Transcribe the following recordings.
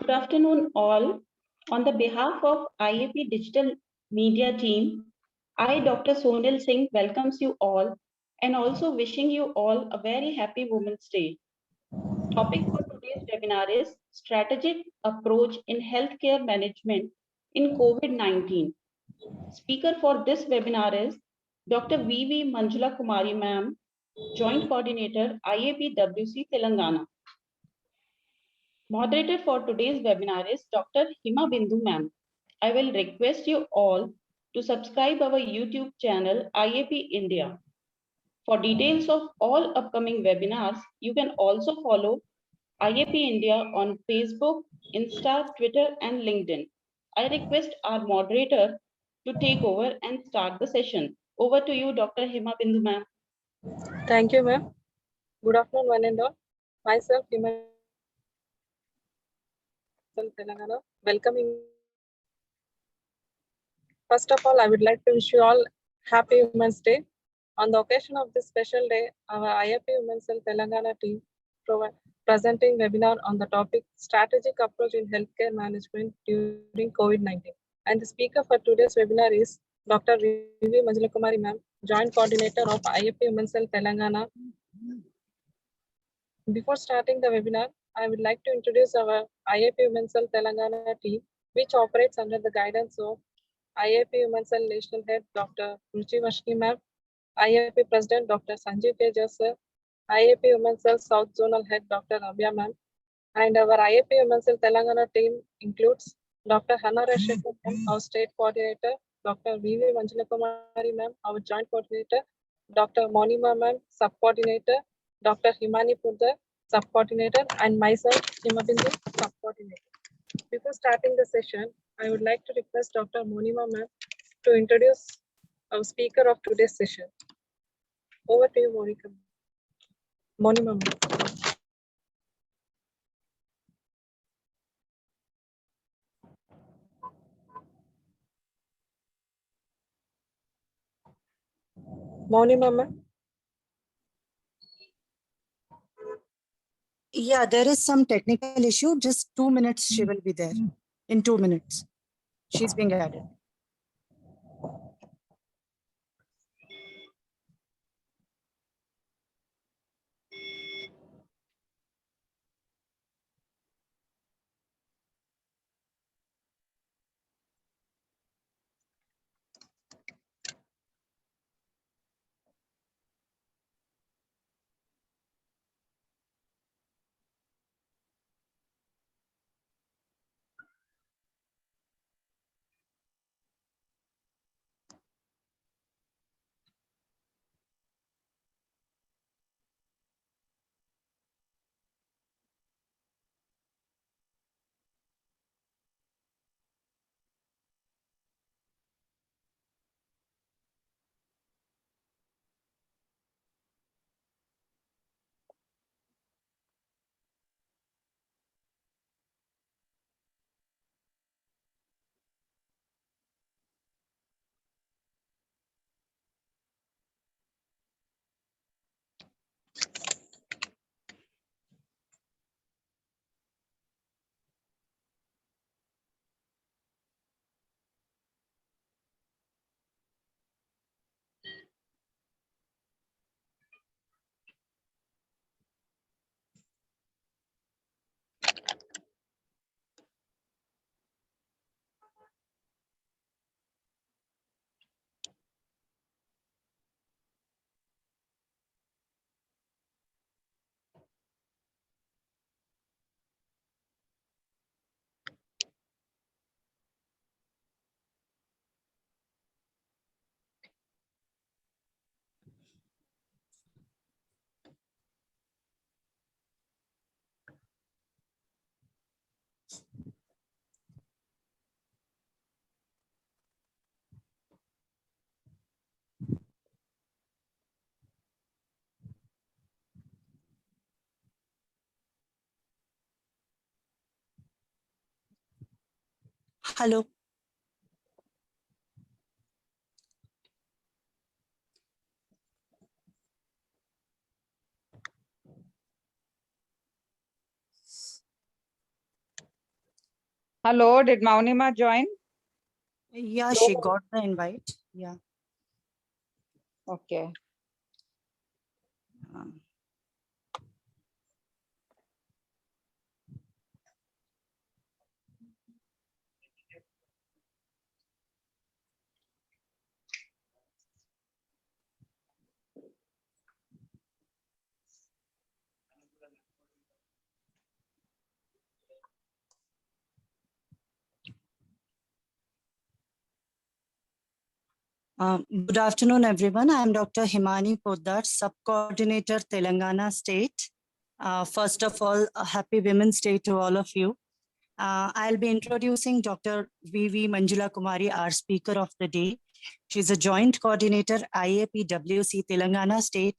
Good afternoon, all. On the behalf of IAP Digital Media team, I, Dr. Sonil Singh, welcomes you all and also wishing you all a very happy Women's Day. Topic for today's webinar is Strategic Approach in Healthcare Management in COVID-19. Speaker for this webinar is Dr. V.V. Manjula Kumari Ma'am, Joint Coordinator, IAPWC Telangana. Moderator for today's webinar is Dr. Hima Bindu Ma'am. I will request you all to subscribe our YouTube channel IAP India. For details of all upcoming webinars, you can also follow IAP India on Facebook, Insta, Twitter, and LinkedIn. I request our moderator to take over and start the session. Over to you, Dr. Hima Bindu Ma'am. Thank you, ma'am. Good afternoon, one and all. Myself, Hima Telangana, welcoming. First of all, I would like to wish you all Happy Women's Day. On the occasion of this special day, our IAP Women's Health Telangana team presenting webinar on the topic Strategic Approach in Healthcare Management during COVID-19. And the speaker for today's webinar is Dr. V.V. Manjula Kumari Ma'am, Joint Coordinator of IAP Women's Health Telangana. Before starting the webinar, I would like to introduce our IAP Women's Health Telangana team, which operates under the guidance of IAP Women's Health National Head Dr. Ruchi Vashni Ma'am, IAP President Dr. Sanjeev Tejas Sir, IAP Women's Health South Zonal Head Dr. Rabia Ma'am, and our IAP Women's Health Telangana team includes Dr. Hana Rashekar Ma'am, our State Coordinator, Dr. V.V. Manjula Kumari Ma'am, our Joint Coordinator, Dr. Monima Ma'am, Sub-Coordinator, Dr. Himani Purdar, Sub-Coordinator, and myself, Himabindu, Sub-Coordinator. Before starting the session, I would like to request Dr. Monima Ma'am to introduce our speaker of today's session. Over to you, Monica. Monima Ma'am. Monima Ma'am. Yeah, there is some technical issue. Just 2 minutes, she will be there. In 2 minutes, she's being added. Hello. Hello, did Maunima join? Yeah, she got the invite. Yeah. Okay. Um, Good afternoon, everyone. I am Dr. Himani Poddar, Sub-Coordinator, Telangana State. First of all, a happy Women's Day to all of you. I'll be introducing Dr. V.V. Manjula Kumari, our speaker of the day. She's a joint coordinator, IAPWC Telangana State,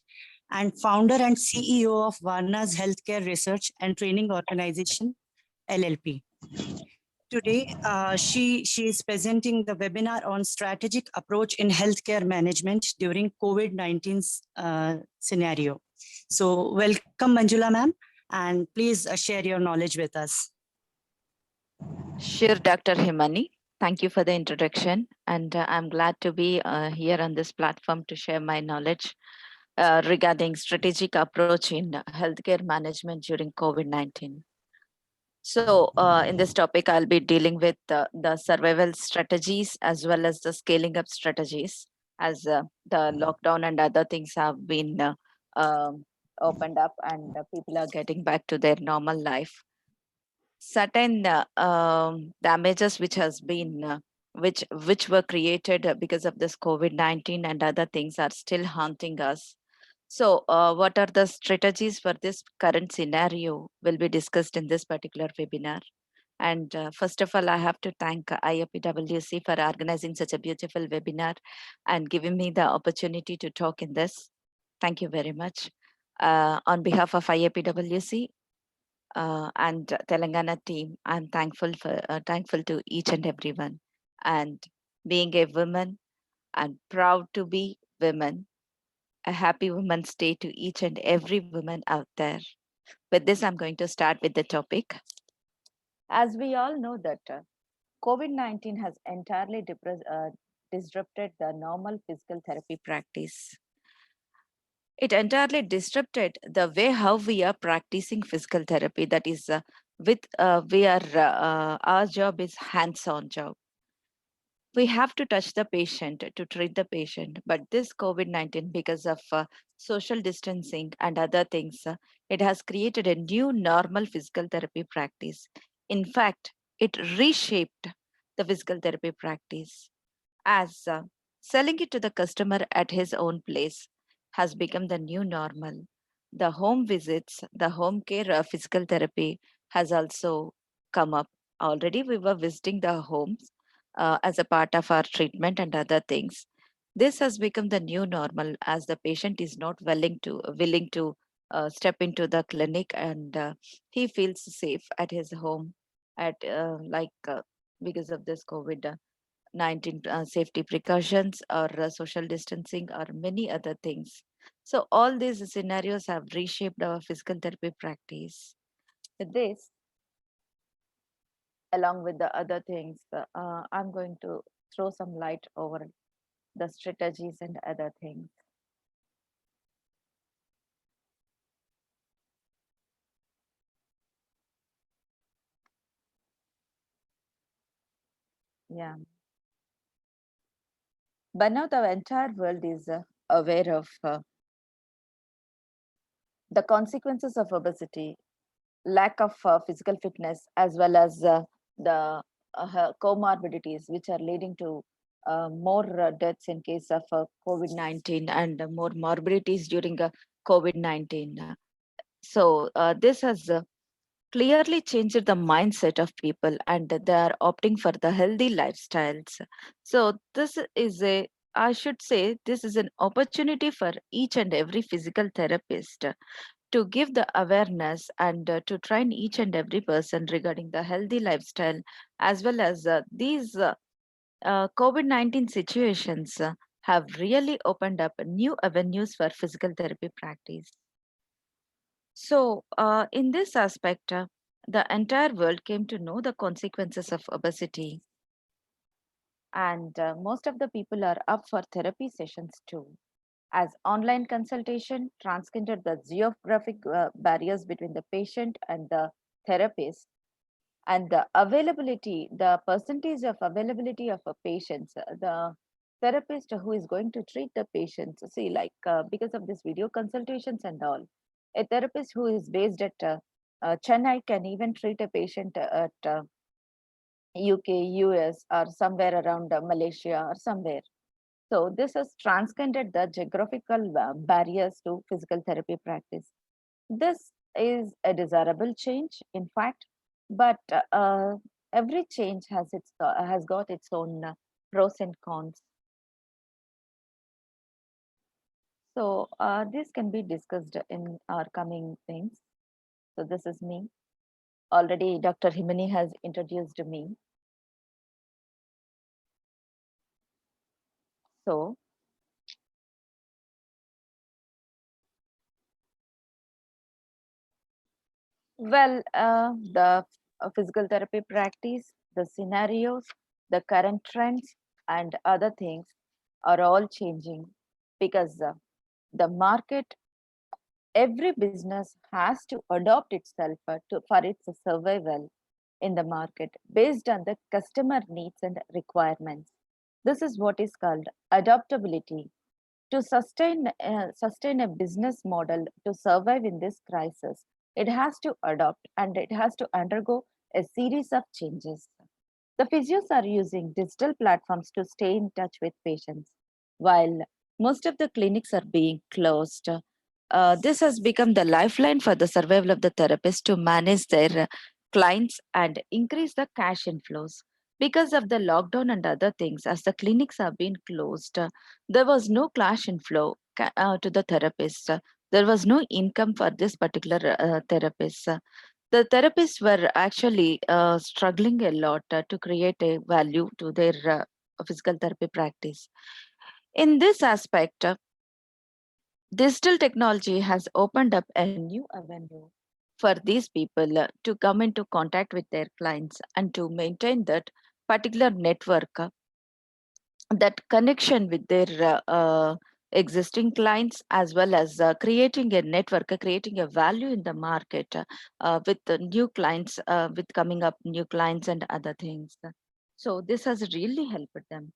and founder and CEO of Varna's Healthcare Research and Training Organization, LLP. Today, she is presenting the webinar on strategic approach in healthcare management during COVID-19 scenario. So welcome, Manjula ma'am, and please share your knowledge with us. Sure, Dr. Himani. Thank you for the introduction. And I'm glad to be here on this platform to share my knowledge regarding strategic approach in healthcare management during COVID-19. So in this topic, I'll be dealing with the survival strategies as well as the scaling up strategies as the lockdown and other things have been opened up and people are getting back to their normal life. Certain damages which has been which were created because of this COVID-19 and other things are still haunting us. So what are the strategies for this current scenario will be discussed in this particular webinar. And first of all, I have to thank IAPWC for organizing such a beautiful webinar and giving me the opportunity to talk in this. Thank you very much. On behalf of IAPWC, and Telangana team, I'm thankful to each and everyone. And being a woman, and proud to be women. A happy Women's Day to each and every woman out there. With this, I'm going to start with the topic. As we all know that COVID-19 has entirely disrupted the normal physical therapy practice. It entirely disrupted the way how we are practicing physical therapy. That is, our job is hands-on job. We have to touch the patient to treat the patient. But this COVID-19, because of social distancing and other things, it has created a new normal physical therapy practice. In fact, it reshaped the physical therapy practice as selling it to the customer at his own place has become the new normal. The home visits, the home care physical therapy has also come up. Already we were visiting the homes as a part of our treatment and other things. This has become the new normal as the patient is not willing to step into the clinic and he feels safe at his home at because of this COVID-19 safety precautions or social distancing or many other things. So all these scenarios have reshaped our physical therapy practice. With this, along with the other things, I'm going to throw some light over the strategies and other things. Yeah. But now the entire world is aware of the consequences of obesity, lack of physical fitness, as well as the comorbidities, which are leading to more deaths in case of COVID-19 and more morbidities during COVID-19. So this has clearly changed the mindset of people and they are opting for the healthy lifestyles. So this is I should say, this is an opportunity for each and every physical therapist to give the awareness and to train each and every person regarding the healthy lifestyle, as well as these COVID-19 situations have really opened up new avenues for physical therapy practice. So in this aspect, the entire world came to know the consequences of obesity. And most of the people are up for therapy sessions too, as online consultation transcended the geographic barriers between the patient and the therapist, and the availability, the percentage of availability of a patient, the therapist who is going to treat the patients. See, like because of this video consultations and all, a therapist who is based at Chennai can even treat a patient at UK, US, or somewhere around Malaysia or somewhere. So this has transcended the geographical barriers to physical therapy practice. This is a desirable change, in fact, but every change has got its own pros and cons. So this can be discussed in our coming things. So this is me. Already Dr. Himani has introduced me. So well, the physical therapy practice, the scenarios, the current trends, and other things are all changing because the market, every business has to adopt itself for its survival in the market based on the customer needs and requirements. This is what is called adaptability. To sustain a business model to survive in this crisis, it has to adopt and it has to undergo a series of changes. The physios are using digital platforms to stay in touch with patients, while most of the clinics are being closed. This has become the lifeline for the survival of the therapist to manage their clients and increase the cash inflows. Because of the lockdown and other things, as the clinics have been closed, there was no cash inflow to the therapist. There was no income for this particular therapist. The therapists were actually struggling a lot to create a value to their physical therapy practice. In this aspect, digital technology has opened up a new avenue for these people to come into contact with their clients and to maintain that particular network, that connection with their existing clients, as well as creating a network, creating a value in the market with the new clients, with coming up new clients and other things. So this has really helped them.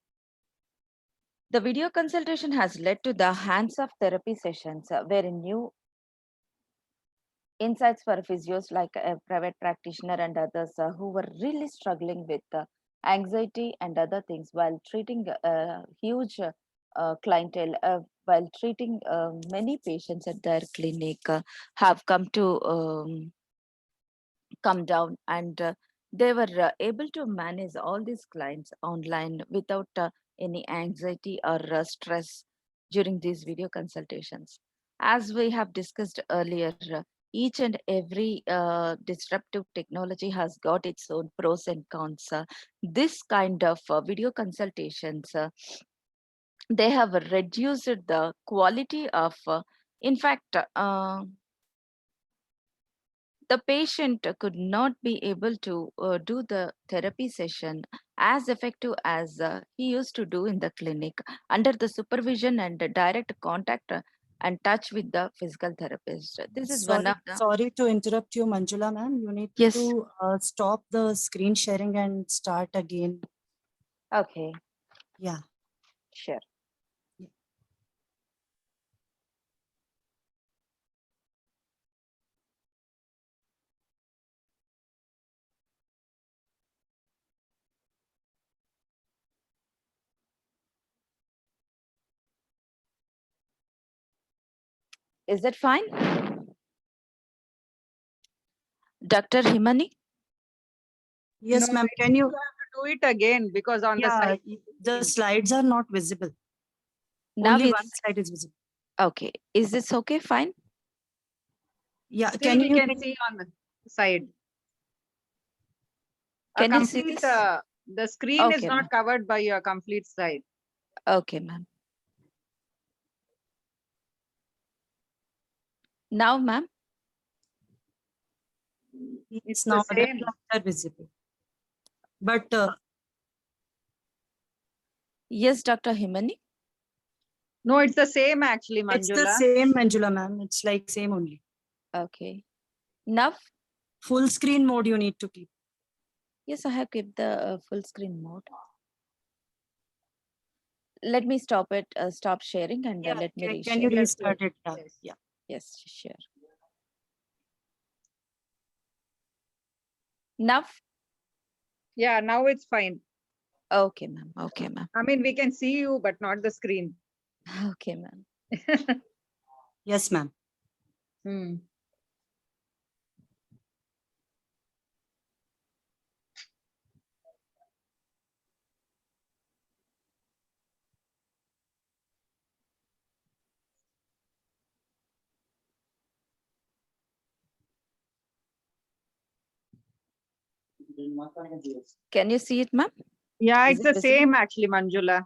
The video consultation has led to the hands-off therapy sessions wherein new insights for physios like a private practitioner and others who were really struggling with anxiety and other things while treating a huge clientele, while treating many patients at their clinic, have come to come down, and they were able to manage all these clients online without any anxiety or stress during these video consultations. As we have discussed earlier, each and every disruptive technology has got its own pros and cons. This kind of video consultations, they have reduced the quality of, in fact, the patient could not be able to do the therapy session as effective as he used to do in the clinic under the supervision and the direct contact and touch with the physical therapist. This is one of the... Sorry to interrupt you, Manjula ma'am. You need Yes. to stop the screen sharing and start again. Okay. Yeah. Sure. Is that fine? Dr. Himani? Yes, No, ma'am. I Can think you? you have to do it again because on the Yeah, side. the slides are not visible. Now Only it's one slide is visible. okay. Is this okay? Fine. Yeah, Still, can we you? can see on the side. A Can you see complete, this? the screen is Okay, not ma'am. covered by a complete side. Okay, ma'am. Now, ma'am. It's the now the same. cluster are visible. But Yes, Dr. Himani. No, it's the same actually, it's the Manjula. same, Manjula ma'am. It's like same only. Okay. Now, Full screen mode you need to keep. yes, I have kept the full screen mode. Let me stop it, stop sharing, and Yeah, let me can you reshare. restart it? Yeah. Yes. Yeah. Yes, sure. Now, Yeah, now it's fine. okay, ma'am. Okay, ma'am. I mean, we can see you, but not the screen. Okay, ma'am. Yes, ma'am. Hmm. Can you see it, ma'am? Yeah, Is it's it the visible? same actually, Manjula.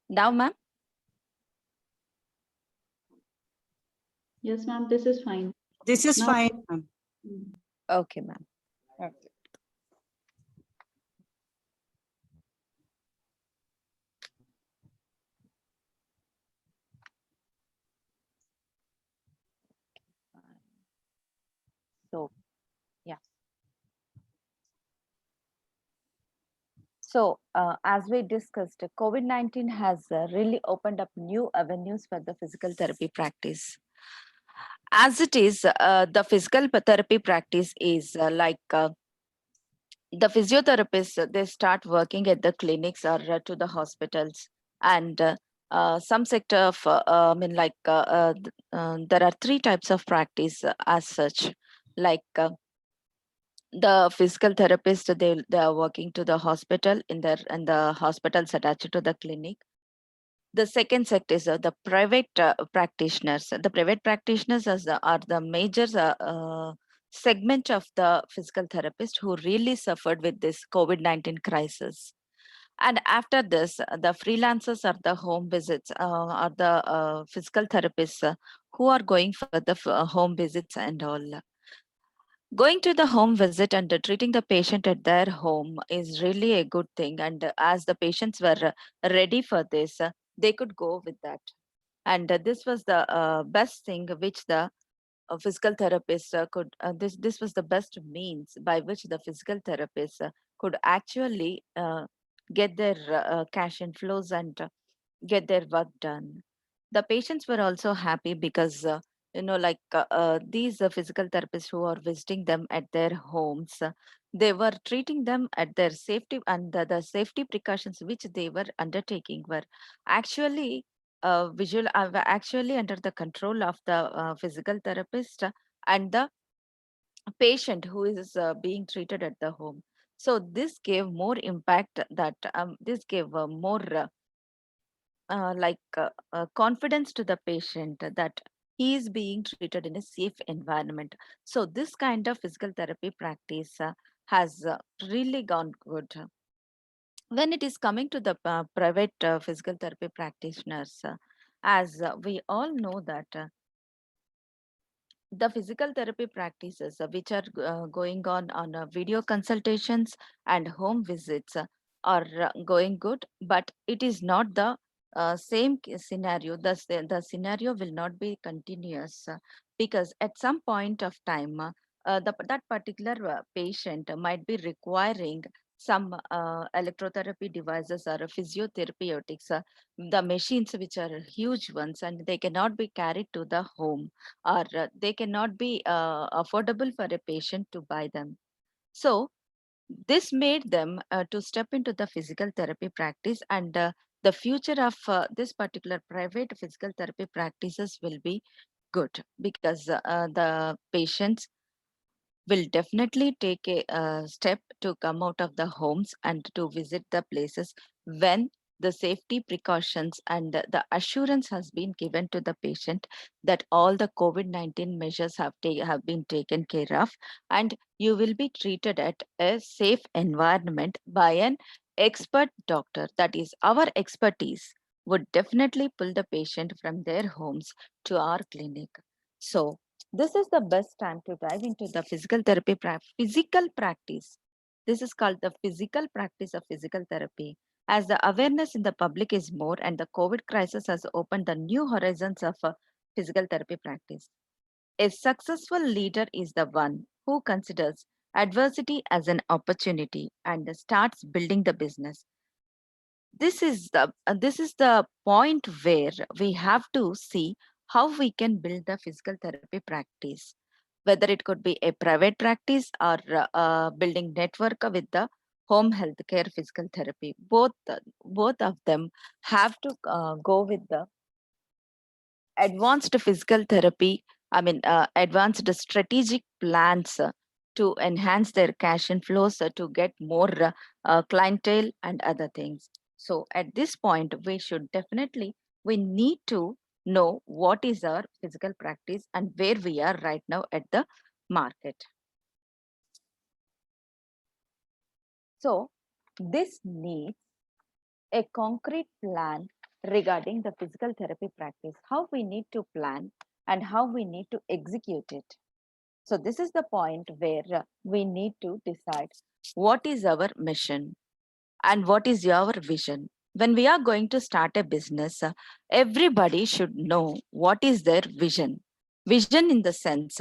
Now, ma'am? Yes, ma'am, this is fine. This is Now- fine, ma'am. Okay, ma'am. Okay. So, yeah. So, as we discussed, COVID-19 has really opened up new avenues for the physical therapy practice. As it is, the physical therapy practice is the physiotherapists, they start working at the clinics or to the hospitals. And some sector of, there are three types of practice as such. Like the physical therapist, they are working to the hospital in the hospitals attached to the clinic. The second sector is the private practitioners. The private practitioners are the major segment of the physical therapist who really suffered with this COVID-19 crisis. And after this, the freelancers are the home visits, are the physical therapists who are going for the home visits and all. Going to the home visit and treating the patient at their home is really a good thing. And as the patients were ready for this, they could go with that. And this was the best thing which the physical therapist could. This was the best means by which the physical therapist could actually get their cash inflows and get their work done. The patients were also happy because these physical therapists who are visiting them at their homes, they were treating them at their safety, and the safety precautions which they were undertaking were actually were actually under the control of the physical therapist and the patient who is being treated at the home. So this gave more impact, that this gave more confidence to the patient that he is being treated in a safe environment. So this kind of physical therapy practice has really gone good. When it is coming to the private physical therapy practitioners, as we all know that the physical therapy practices which are going on video consultations and home visits are going good, but it is not the same scenario. The scenario will not be continuous, because at some point of time, that particular patient might be requiring some electrotherapy devices or physiotherapeutics, the machines which are huge ones, and they cannot be carried to the home, or they cannot be affordable for a patient to buy them. So this made them to step into the physical therapy practice, and the future of this particular private physical therapy practices will be good, because the patients will definitely take a step to come out of the homes and to visit the places when the safety precautions and the assurance has been given to the patient that all the COVID-19 measures have been taken care of, and you will be treated at a safe environment by an expert doctor. That is, our expertise would definitely pull the patient from their homes to our clinic. So this is the best time to dive into the physical therapy physical practice. This is called the physical practice of physical therapy. As the awareness in the public is more and the COVID crisis has opened the new horizons of physical therapy practice. A successful leader is the one who considers adversity as an opportunity and starts building the business. This is the point where we have to see how we can build the physical therapy practice, whether it could be a private practice or building network with the home healthcare physical therapy. Both of them have to go with the advanced physical therapy, advanced strategic plans to enhance their cash inflows, to get more clientele and other things. So at this point, we need to know what is our physical practice and where we are right now at the market. So this needs a concrete plan regarding the physical therapy practice, how we need to plan and how we need to execute it. So this is the point where we need to decide what is our mission and what is your vision. When we are going to start a business, everybody should know what is their vision. Vision in the sense,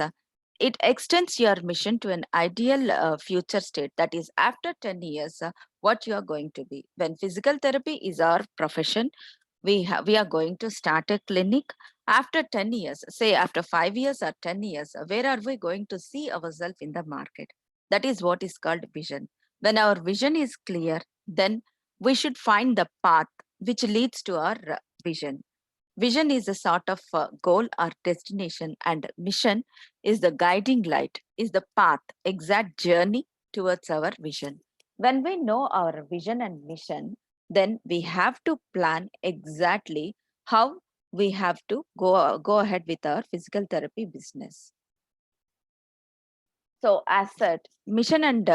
it extends your mission to an ideal future state, that is after 10 years, what you are going to be. When physical therapy is our profession, we are going to start a clinic after 10 years, say after 5 years or 10 years, where are we going to see ourselves in the market? That is what is called vision. When our vision is clear, then we should find the path which leads to our vision. Vision is a sort of goal or destination, and mission is the guiding light, is the path, exact journey towards our vision. When we know our vision and mission, then we have to plan exactly how we have to go ahead with our physical therapy business. So as said, mission and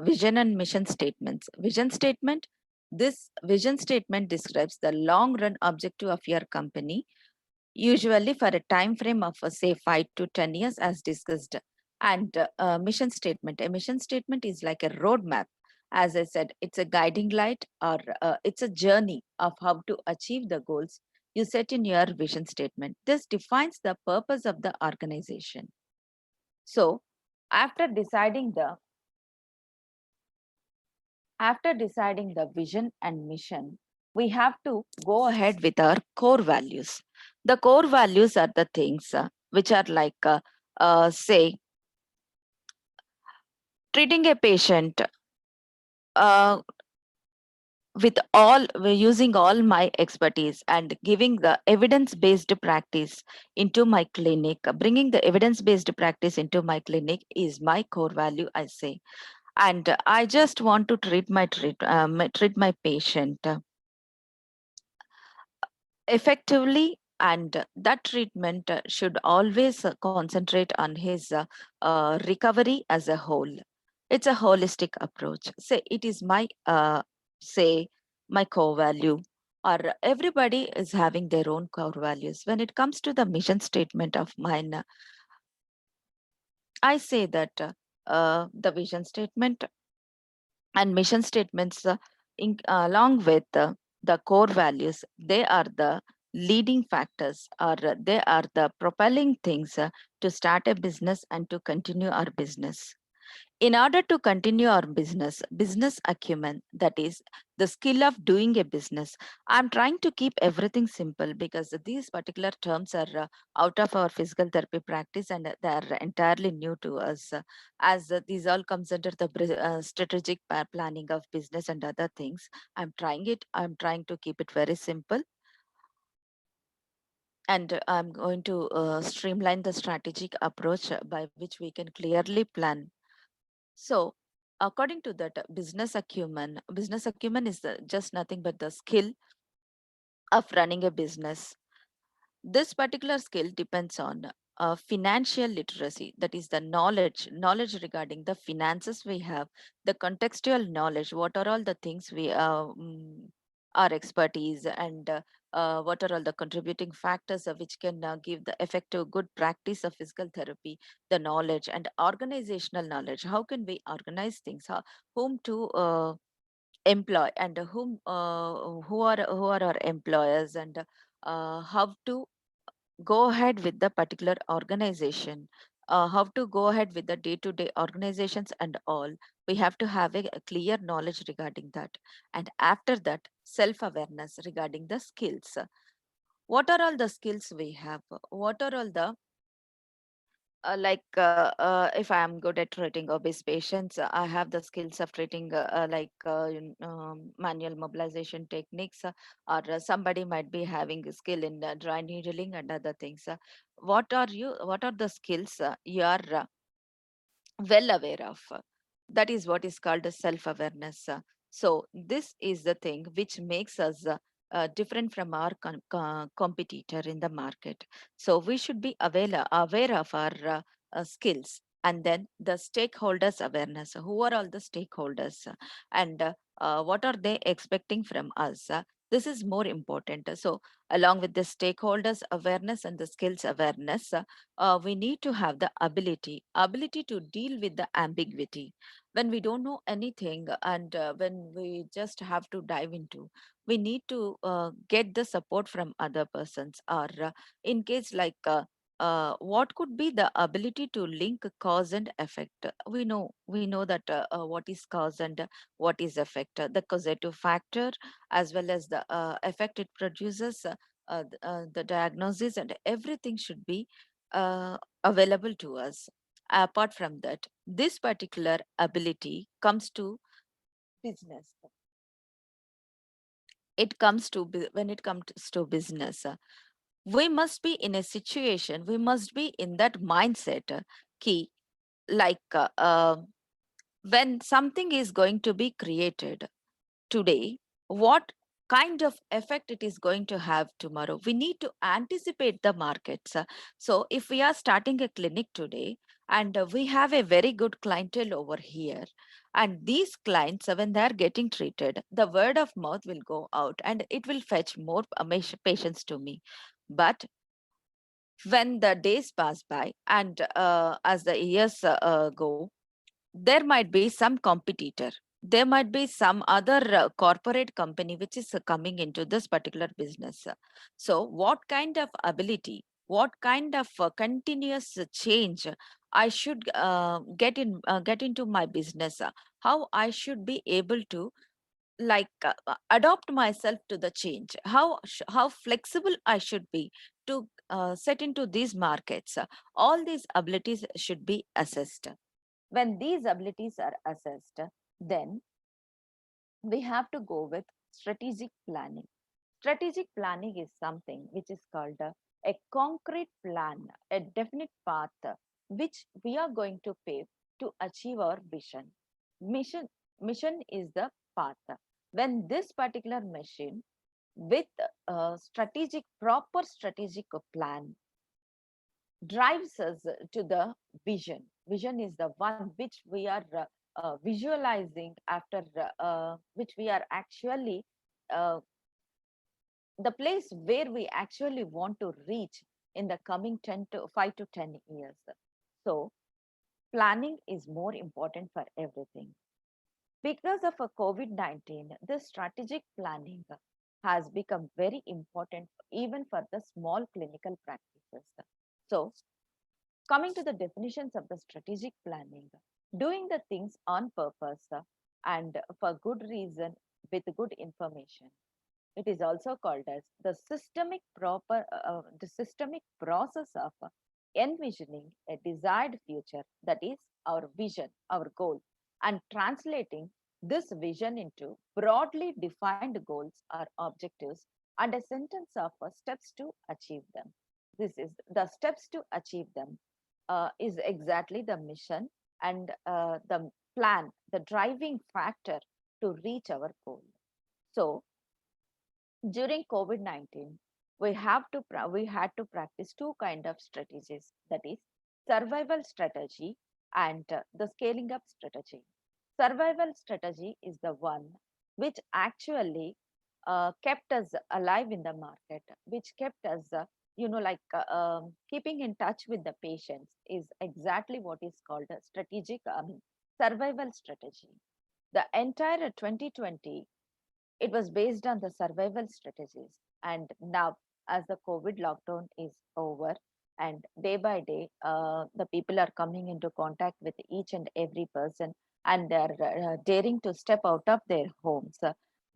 vision and mission statements. Vision statement, this vision statement describes the long run objective of your company, usually for a time frame of say 5 to 10 years as discussed. And mission statement, a mission statement is like a roadmap. As I said, it's a guiding light, or it's a journey of how to achieve the goals you set in your vision statement. This defines the purpose of the organization. So after deciding the vision and mission, we have to go ahead with our core values. The core values are the things which are like, say, treating a patient uh, with all using all my expertise and giving the evidence based practice into my clinic. Bringing the evidence based practice into my clinic is my core value, I say. And I just want to treat my patient effectively, and that treatment should always concentrate on his recovery as a whole. It's a holistic approach. Say it is my say my core value, or everybody is having their own core values. When it comes to the mission statement of mine, I say that the vision statement and mission statements, along with the core values, they are the leading factors, or they are the propelling things to start a business and to continue our business. In order to continue our business acumen, that is the skill of doing a business, I'm trying to keep everything simple because these particular terms are out of our physical therapy practice, and they are entirely new to us, as these all comes under the strategic planning of business and other things. I'm trying to keep it very simple, and I'm going to streamline the strategic approach by which we can clearly plan. So, according to that, business acumen is just nothing but the skill of running a business. This particular skill depends on financial literacy, that is the knowledge regarding the finances we have, the contextual knowledge, what are all the things we our expertise, and what are all the contributing factors which can give the effective good practice of physical therapy, the knowledge and organizational knowledge. How can we organize things? Whom to employ and who are our employers, and how to go ahead with the particular organization, how to go ahead with the day-to-day organizations and all. We have to have a clear knowledge regarding that. And after that, self-awareness regarding the skills. What are all the skills we have? What are all the if I am good at treating obese patients, I have the skills of treating manual mobilization techniques, or somebody might be having a skill in dry needling and other things. What are the skills you are well aware of? That is what is called a self-awareness. So this is the thing which makes us different from our competitor in the market. So we should be aware of our skills. And then the stakeholders awareness. Who are all the stakeholders, and what are they expecting from us? This is more important. So along with the stakeholders awareness and the skills awareness, we need to have the ability to deal with the ambiguity when we don't know anything, and when we just have to dive into. We need to get the support from other persons, or in case what could be the ability to link cause and effect. We know that what is cause and what is effect, the causative factor as well as the effect it produces, the diagnosis and everything should be available to us. Apart from that, this particular ability comes to business. When it comes to business, we must be in a situation, we must be in that mindset, key, like when something is going to be created today, what kind of effect it is going to have tomorrow. We need to anticipate the markets. So if we are starting a clinic today, and we have a very good clientele over here, and these clients, when they are getting treated, the word of mouth will go out and it will fetch more patients to me. But when the days pass by, and as the years go, there might be some competitor, there might be some other corporate company which is coming into this particular business. So what kind of ability, what kind of continuous change I should get into my business, how I should be able to adopt myself to the change, how flexible I should be to set into these markets. All these abilities should be assessed. When these abilities are assessed, then we have to go with strategic planning. Strategic planning is something which is called a concrete plan, a definite path which we are going to pave to achieve our vision. Mission is the path. When this particular mission with proper strategic plan drives us to the vision. Vision is the one which we are visualizing after which we are actually uh, the place where we actually want to reach in the coming 10 to 5 to 10 years. So planning is more important for everything. Because of a COVID-19, the strategic planning has become very important even for the small clinical practices. So coming to the definitions of the strategic planning, doing the things on purpose and for good reason with good information. It is also called as the systemic process of envisioning a desired future, that is our vision, our goal, and translating this vision into broadly defined goals or objectives and a sentence of steps to achieve them. This is the steps to achieve them is exactly the mission and the plan, the driving factor to reach our goal. So during COVID-19, we had to practice two kind of strategies, that is survival strategy and the scaling up strategy. Survival strategy is the one which actually kept us alive in the market, which kept us, keeping in touch with the patients is exactly what is called a strategic, survival strategy. The entire 2020, it was based on the survival strategies. And now, as the COVID lockdown is over, and day by day, the people are coming into contact with each and every person, and they're daring to step out of their homes.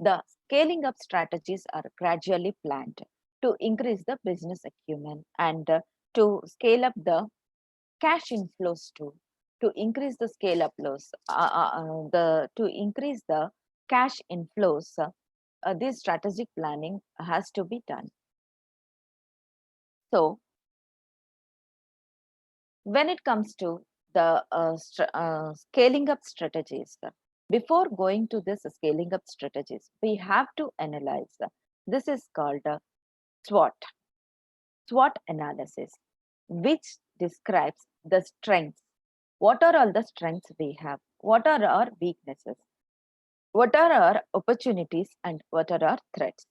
The scaling up strategies are gradually planned to increase the business acumen and to scale up the cash inflows too, to increase the scale up loss, the to increase the cash inflows. This strategic planning has to be done. So when it comes to the scaling up strategies, before going to this scaling up strategies, we have to analyze. This is called SWOT, SWOT analysis, which describes the strengths. What are all the strengths we have? What are our weaknesses? What are our opportunities and what are our threats?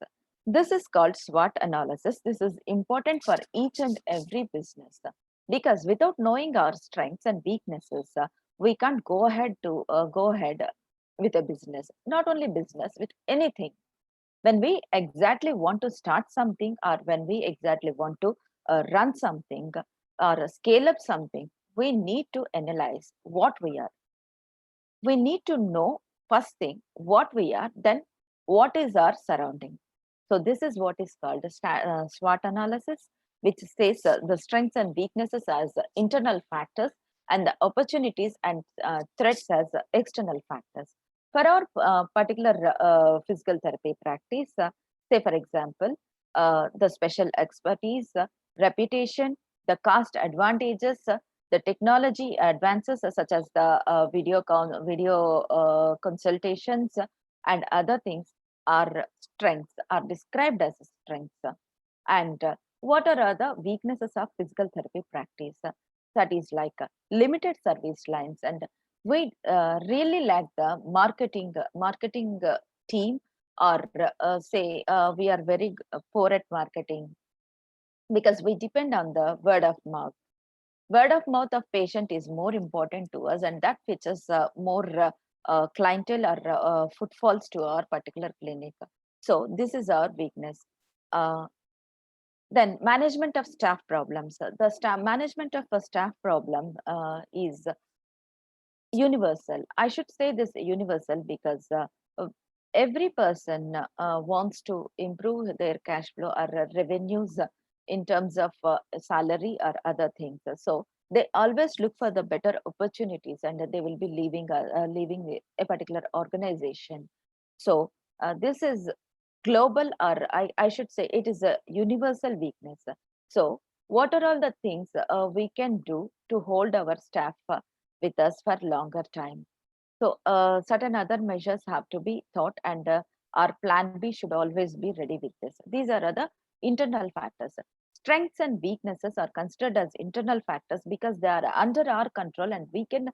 This is called SWOT analysis. This is important for each and every business because without knowing our strengths and weaknesses, we can't go ahead with a business. Not only business, with anything. When we exactly want to start something or when we exactly want to run something or scale up something, we need to analyze what we are. We need to know first thing what we are, then what is our surrounding. So this is what is called SWOT analysis, which says the strengths and weaknesses as internal factors and the opportunities and threats as external factors. For our particular physical therapy practice, say for example, the special expertise, reputation, the cost advantages, the technology advances such as the video consultations and other things are strengths, are described as strengths. And what are the weaknesses of physical therapy practice? That is like limited service lines, and we really lack the marketing team, or say we are very poor at marketing because we depend on the word of mouth. Word of mouth of patient is more important to us, and that fetches more clientele or footfalls to our particular clinic. So this is our weakness. Then management of staff problems. The management of a staff problem is universal. I should say this universal because every person wants to improve their cash flow or revenues in terms of salary or other things. So they always look for the better opportunities, and they will be leaving a particular organization. So this is global, or I should say it is a universal weakness. So what are all the things we can do to hold our staff with us for longer time? So certain other measures have to be thought, and our plan B should always be ready with this. These are other internal factors. Strengths and weaknesses are considered as internal factors because they are under our control, and we can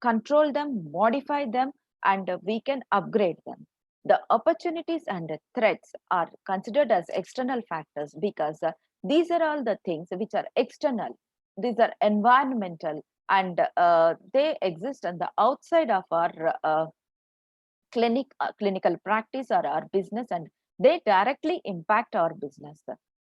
control them, modify them, and we can upgrade them. The opportunities and the threats are considered as external factors because these are all the things which are external. These are environmental, and they exist on the outside of our clinical practice or our business, and they directly impact our business.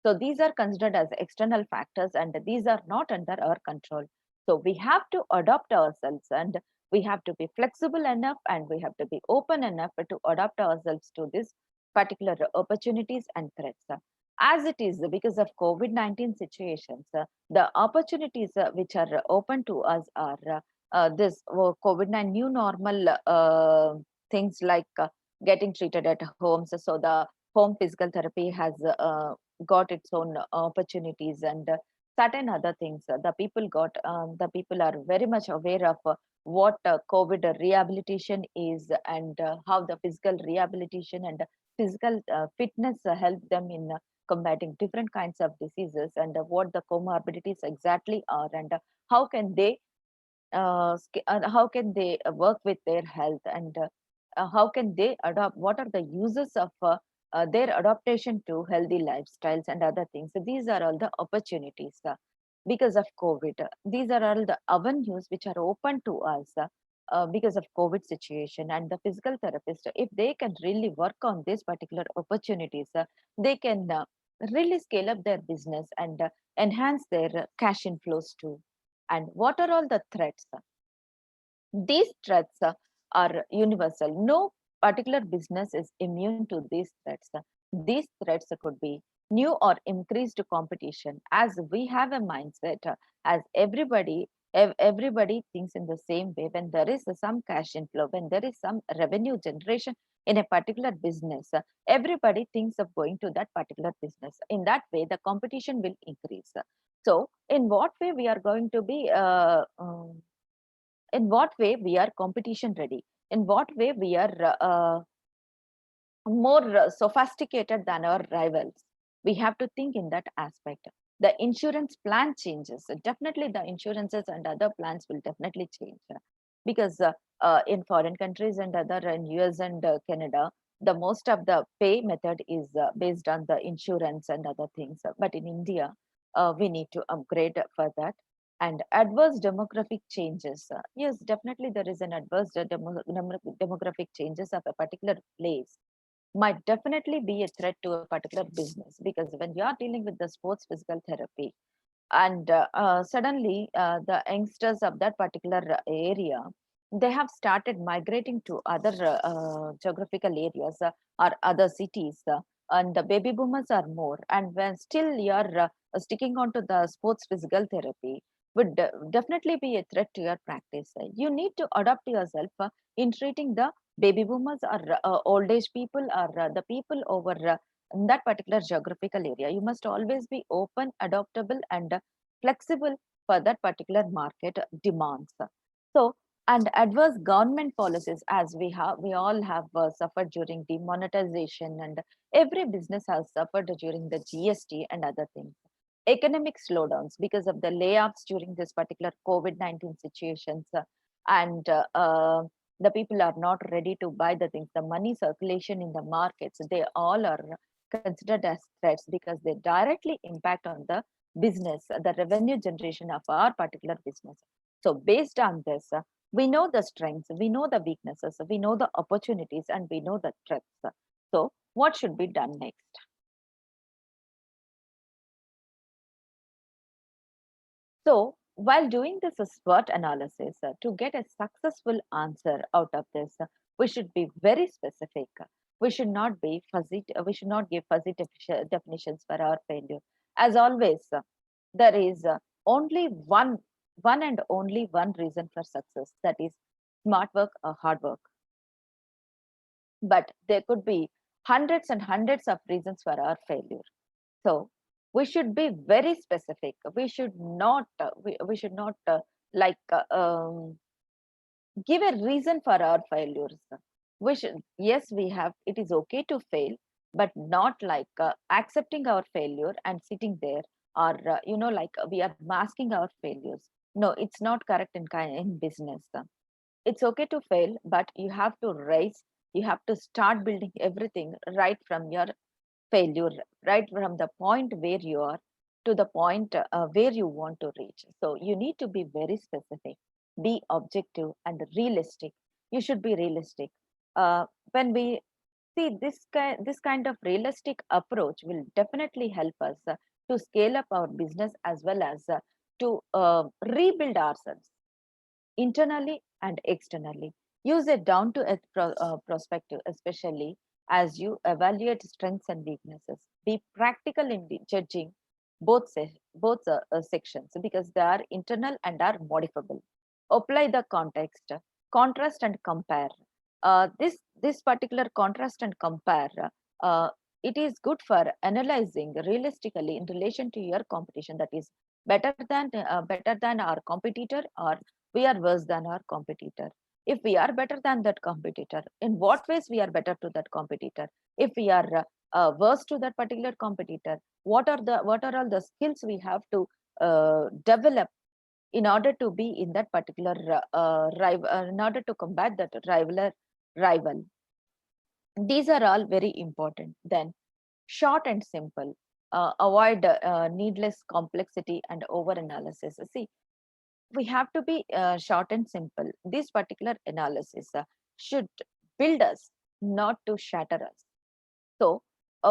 So these are considered as external factors, and these are not under our control. So we have to adopt ourselves, and we have to be flexible enough, and we have to be open enough to adapt ourselves to this particular opportunities and threats. As it is, because of COVID-19 situations, the opportunities which are open to us are this COVID-19 new normal things like getting treated at homes. So the home physical therapy has got its own opportunities, and certain other things. The people are very much aware of what COVID rehabilitation is, and how the physical rehabilitation and physical fitness help them in combating different kinds of diseases, and what the comorbidities exactly are, and how can they work with their health, and how can they adopt, what are the uses of their adaptation to healthy lifestyles and other things. So these are all the opportunities because of COVID. These are all the avenues which are open to us because of COVID situation. And the physical therapist, if they can really work on these particular opportunities, they can really scale up their business and enhance their cash inflows too. And what are all the threats? These threats are universal. No particular business is immune to these threats. These threats could be new or increased competition, as we have a mindset, as everybody thinks in the same way. When there is some cash inflow, when there is some revenue generation in a particular business, everybody thinks of going to that particular business. In that way, the competition will increase. So, in what way we are going to be in what way we are competition ready, in what way we are more sophisticated than our rivals. We have to think in that aspect. The insurance plan changes. Definitely the insurances and other plans will definitely change because in foreign countries and other in US and Canada, the most of the pay method is based on the insurance and other things. But in India, we need to upgrade for that. And adverse demographic changes. Yes, definitely there is an adverse demographic changes of a particular place might definitely be a threat to a particular business, because when you are dealing with the sports physical therapy and suddenly the youngsters of that particular area, they have started migrating to other geographical areas or other cities, and the baby boomers are more, and when still you're sticking on to the sports physical therapy would definitely be a threat to your practice. You need to adapt yourself in treating the baby boomers or old age people or the people over in that particular geographical area. You must always be open, adaptable, and flexible for that particular market demands. So, and adverse government policies, as we all have suffered during demonetization, and every business has suffered during the GST and other things. Economic slowdowns because of the layoffs during this particular COVID-19 situations, and the people are not ready to buy the things. The money circulation in the markets, they all are considered as threats because they directly impact on the business, the revenue generation of our particular business. So based on this, we know the strengths, we know the weaknesses, we know the opportunities, and we know the threats. So what should be done next? So while doing this SWOT analysis, to get a successful answer out of this, we should be very specific. We should not be fuzzy. We should not give fuzzy definitions for our failure. As always, there is only one and only one reason for success, that is smart work or hard work. But there could be hundreds and hundreds of reasons for our failure. So we should be very specific. We should not like give a reason for our failures. We should, yes, we have, it is okay to fail, but not like accepting our failure and sitting there, or like we are masking our failures. No, it's not correct in business. It's okay to fail, but you have to rise, you have to start building everything right from your failure, right from the point where you are to the point where you want to reach. So you need to be very specific, be objective and realistic. You should be realistic. When we see this kind of realistic approach will definitely help us to scale up our business, as well as to rebuild ourselves internally and externally. Use a down to earth perspective, especially as you evaluate strengths and weaknesses. Be practical in judging both sections, because they are internal and are modifiable. Apply the context, contrast and compare. This particular contrast and compare, it is good for analyzing realistically in relation to your competition, that is better than our competitor, or we are worse than our competitor. If we are better than that competitor, in what ways we are better to that competitor? If we are worse to that particular competitor, what are all the skills we have to develop in order to be in that particular in order to combat that rival. These are all very important. Then short and simple. Avoid needless complexity and over analysis. See, we have to be short and simple. This particular analysis should build us, not to shatter us. So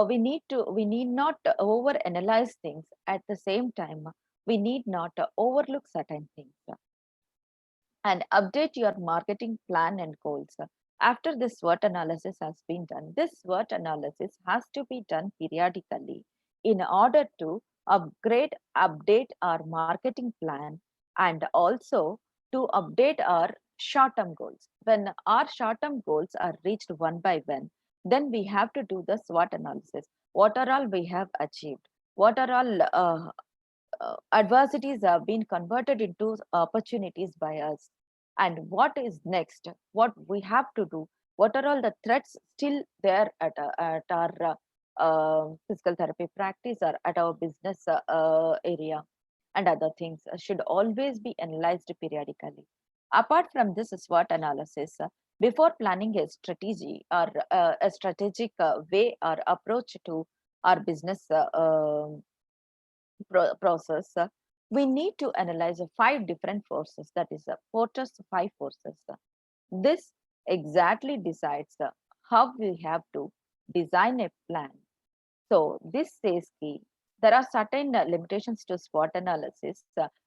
we need not over analyze things. At the same time, we need not overlook certain things and update your marketing plan and goals. After this SWOT analysis has been done, this SWOT analysis has to be done periodically in order to update our marketing plan and also to update our short-term goals. When our short-term goals are reached one by one, then we have to do the SWOT analysis. What are all we have achieved? What are all adversities have been converted into opportunities by us, and what is next, what we have to do, what are all the threats still there at our physical therapy practice or at our business area, and other things should always be analyzed periodically. Apart from this SWOT analysis, before planning a strategy or a strategic way or approach to our business process, we need to analyze 5 different forces, that is Porter's 5 forces. This exactly decides how we have to design a plan. So this says key. There are certain limitations to SWOT analysis,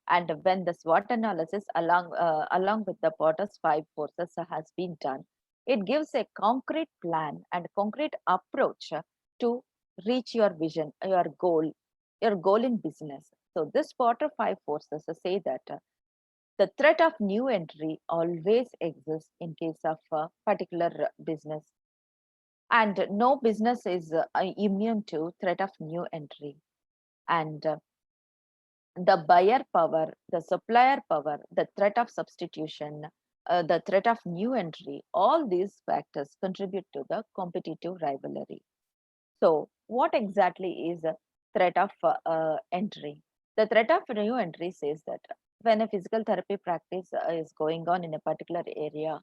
and when the SWOT analysis along with the Porter's 5 forces has been done, it gives a concrete plan and concrete approach to reach your vision, your goal in business. So this Porter 5 forces say that the threat of new entry always exists in case of a particular business, and no business is immune to threat of new entry. And the buyer power, the supplier power, the threat of substitution, the threat of new entry, all these factors contribute to the competitive rivalry. So what exactly is a threat of entry? The threat of new entry says that when a physical therapy practice is going on in a particular area,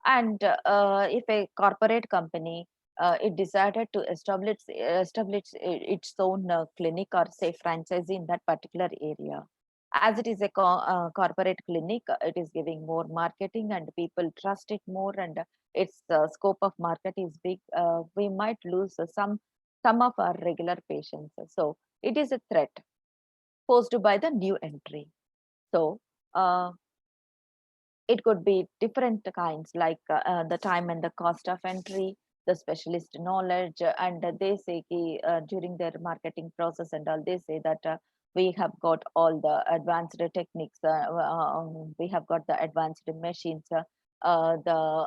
and if a corporate company it decided to establish its own clinic or say franchise in that particular area, as it is a corporate clinic, it is giving more marketing and people trust it more, and its scope of market is big. We might lose some of our regular patients. So it is a threat posed by the new entry. So it could be different kinds, like the time and the cost of entry, the specialist knowledge, and they say during their marketing process and all, they say that we have got all the advanced techniques, we have got the advanced machines, the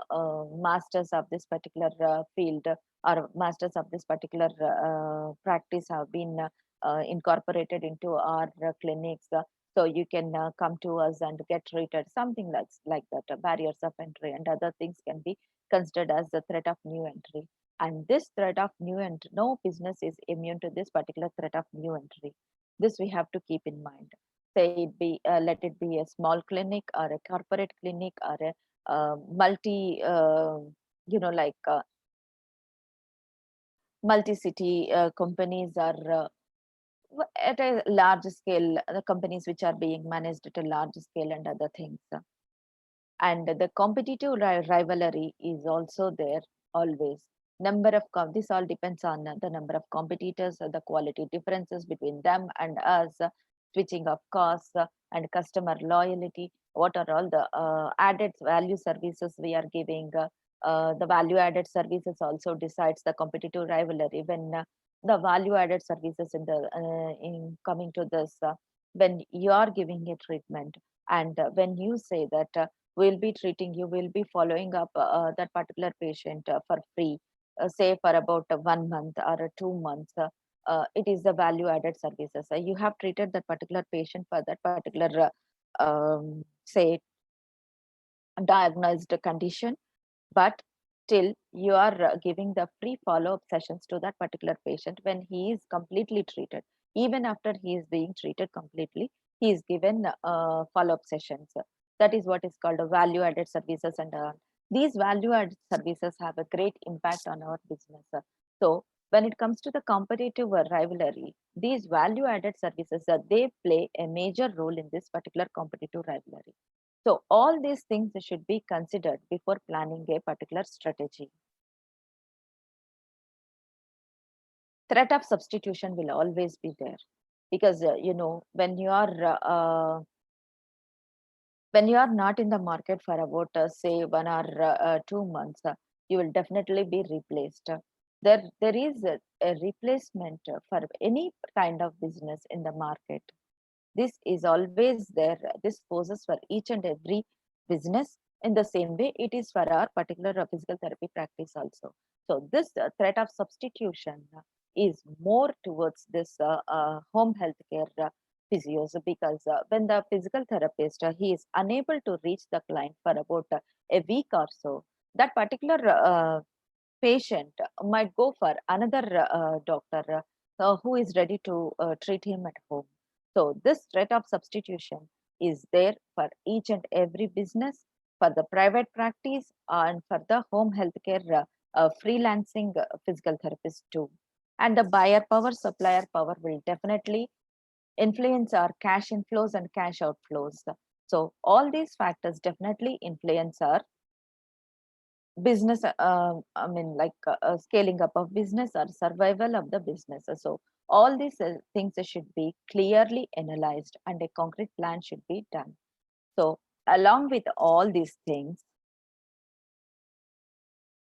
masters of this particular field or masters of this particular practice have been incorporated into our clinics. So you can come to us and get treated, something like that. Barriers of entry and other things can be considered as the threat of new entry. And this threat of new entry, no business is immune to this particular threat of new entry. This we have to keep in mind. Say it be, let it be a small clinic or a corporate clinic or a multi, like multi-city companies, or at a large scale, the companies which are being managed at a large scale and other things. And the competitive rivalry is also there always. This all depends on the number of competitors, the quality differences between them and us, switching of costs, and customer loyalty. What are all the added value services we are giving? The value added services also decides the competitive rivalry. When the value added services in coming to this, when you are giving a treatment, and when you say that we'll be treating you, we'll be following up that particular patient for free, say for about 1 month or 2 months, it is the value added services. You have treated that particular patient for that particular say diagnosed condition, but still you are giving the free follow-up sessions to that particular patient when he is completely treated. Even after he is being treated completely, he is given follow-up sessions. That is what is called a value-added services and These value-added services have a great impact on our business. So when it comes to the competitive rivalry, these value-added services, they play a major role in this particular competitive rivalry. So all these things should be considered before planning a particular strategy. Threat of substitution will always be there, because when you are not in the market for about say 1 or 2 months, you will definitely be replaced. There is a replacement for any kind of business in the market. This is always there. This poses for each and every business. In the same way, it is for our particular physical therapy practice also. So this threat of substitution is more towards this home healthcare physios, because when the physical therapist he is unable to reach the client for about a week or so, that particular patient might go for another doctor who is ready to treat him at home. So this threat of substitution is there for each and every business, for the private practice and for the home healthcare freelancing physical therapist too. And the buyer power, supplier power will definitely influence our cash inflows and cash outflows. So all these factors definitely influence our business, scaling up of business or survival of the business. So all these things should be clearly analyzed and a concrete plan should be done. So along with all these things,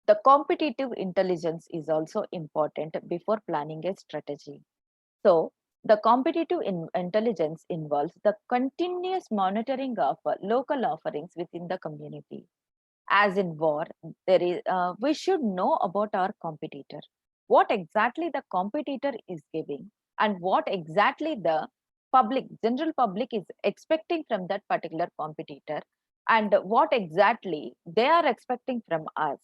the competitive intelligence is also important before planning a strategy. So the competitive intelligence involves the continuous monitoring of local offerings within the community. As in war, we should know about our competitor, what exactly the competitor is giving, and what exactly the general public is expecting from that particular competitor, and what exactly they are expecting from us.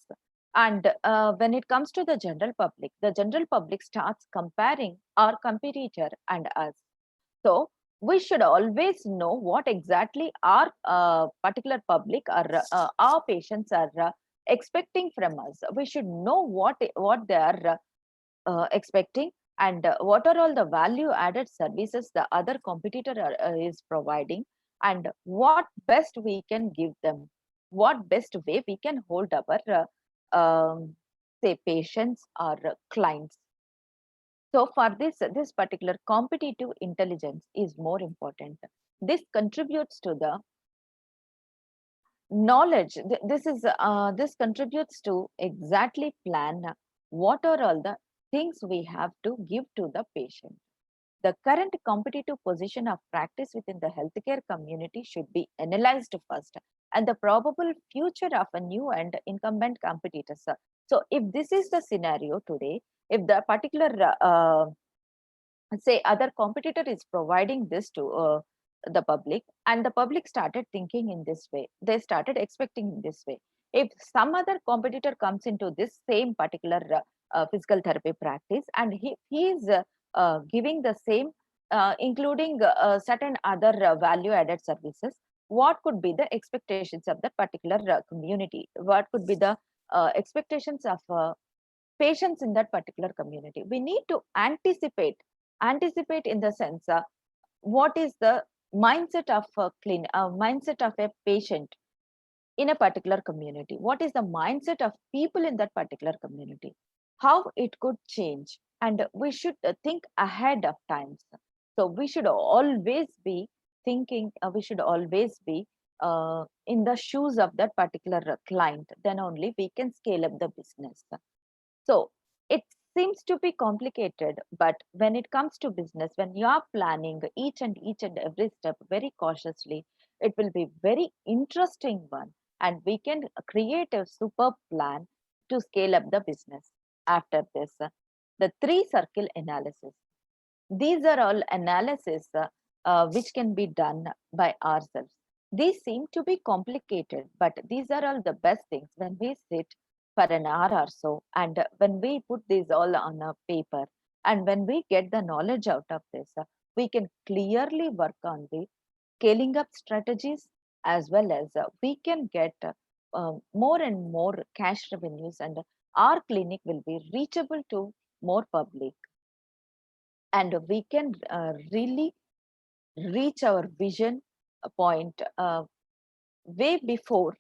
And when it comes to the general public starts comparing our competitor and us. So we should always know what exactly our particular public or our patients are expecting from us. We should know what they are expecting, and what are all the value added services the other competitor is providing, and what best we can give them, what best way we can hold our say patients or clients. So for this particular competitive intelligence is more important. This contributes to the knowledge. This contributes to exactly plan what are all the things we have to give to the patient. The current competitive position of practice within the healthcare community should be analyzed first, and the probable future of a new and incumbent competitors. So if this is the scenario today, if the particular say other competitor is providing this to the public, and the public started thinking in this way, they started expecting in this way, if some other competitor comes into this same particular physical therapy practice, and he is giving the same including certain other value added services, what could be the expectations of that particular community, what could be the expectations of patients in that particular community. We need to anticipate in the sense what is the mindset of a mindset of a patient in a particular community, what is the mindset of people in that particular community, how it could change, and we should think ahead of times. So we should always be thinking, we should always be in the shoes of that particular client, then only we can scale up the business. So it seems to be complicated, but when it comes to business, when you are planning each and every step very cautiously, it will be very interesting one, and we can create a superb plan to scale up the business. After this, the three circle analysis. These are all analysis which can be done by ourselves. These seem to be complicated, but these are all the best things when we sit for an hour or so, and when we put these all on a paper, and when we get the knowledge out of this, we can clearly work on the scaling up strategies, as well as we can get more and more cash revenues, and our clinic will be reachable to more public, and we can really reach our vision point way before.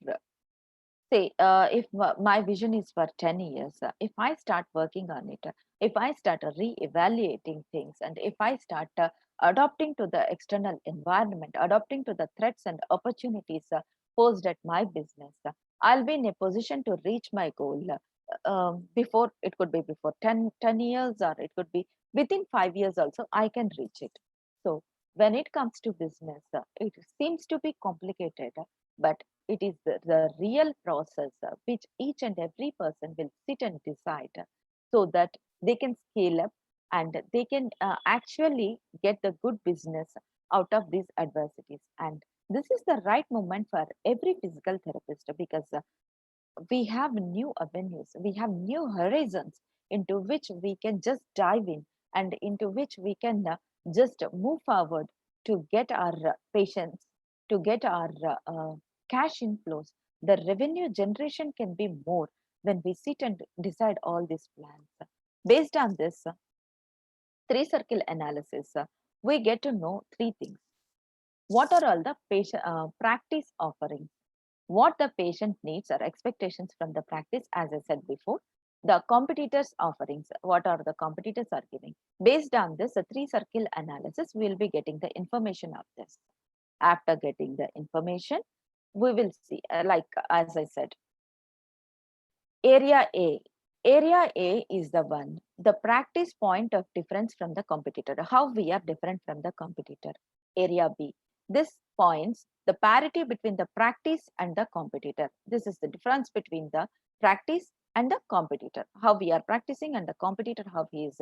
Say, if my vision is for 10 years, if I start working on it, if I start re-evaluating things, and if I start adopting to the external environment, adopting to the threats and opportunities posed at my business, I'll be in a position to reach my goal before. It could be before 10 years, or it could be within 5 years also, I can reach it. So when it comes to business, it seems to be complicated, but it is the real process which each and every person will sit and decide, so that they can scale up, and they can actually get the good business out of these adversities. And this is the right moment for every physical therapist, because we have new avenues, we have new horizons into which we can just dive in, and into which we can just move forward to get our patients, to get our cash inflows. The revenue generation can be more when we sit and decide all these plans. Based on this three circle analysis, we get to know three things. What are all the patient practice offerings? What the patient needs or expectations from the practice, as I said before. The competitors' offerings, what are the competitors are giving. Based on this, a three circle analysis, we will be getting the information of this. After getting the information, we will see, like as I said, area A. Area A is the one, the practice point of difference from the competitor, how we are different from the competitor. Area B, this points the parity between the practice and the competitor. This is the difference between the practice and the competitor, how we are practicing, and the competitor, how he is